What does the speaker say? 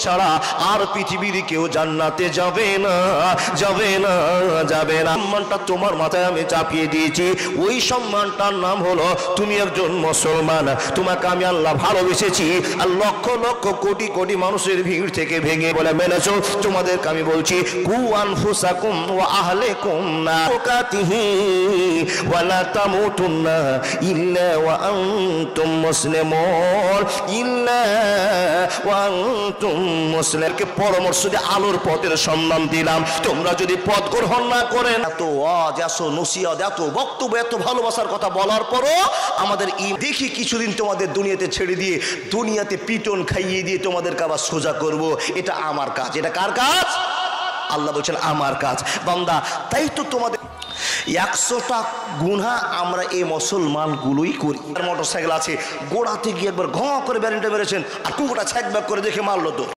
ছাড়া আর পৃথিবীর কেউ জান্নাতে যাবে না, যাবে না, যাবে না। সম্মানটা তোমার মাথায় আমি চাপিয়ে দিয়েছি, ওই সম্মানটার নাম হলো তুমি একজন মুসলমান। তোমাকে আমি আল্লাহ ভালোবেসেছি, আর লক্ষ লক্ষ কোটি কোটি মানুষের ভিড় থেকে ভেঙে বলে মেনেছো। তোমাদেরকে আমি বলছি কু আনফুসাকুম ওয়া আহলিকুম নাকাতিহি ওয়া লা তামুতুন্না ইল্লা ওয়া আনতুম মুসলিমুন, ইল্লা ওয়া মুসলিমকে পরামর্শ দিয়ে আলোর পথের সন্ধান দিলাম। তোমরা যদি পথ গ্রহণ না করেন, এত ওয়াজ, এত নসিহত, এত বক্তব্য, এত ভালোবাসার কথা বলার পরও আমাদের দেখি কিছুদিন তোমাদের দুনিয়াতে ছেড়ে দিয়ে দুনিয়াতে পিটন খাইয়ে দিয়ে তোমাদেরকে আবার সোজা করব। এটা আমার কাজ। এটা কার কাজ? আল্লাহ বলছেন আমার কাজ। বান্দা, তাই তো তোমাদের 100টা গুনাহ আমরা এই মুসলমানগুলোই করি। মোটরসাইকেল আছে, গোড়াতে গিয়ে একবার ঘ করে ব্যারেন্টে মেরেছেন, আর টুকটা ছ্যাক ব্যাক করে দেখে মারলো তো।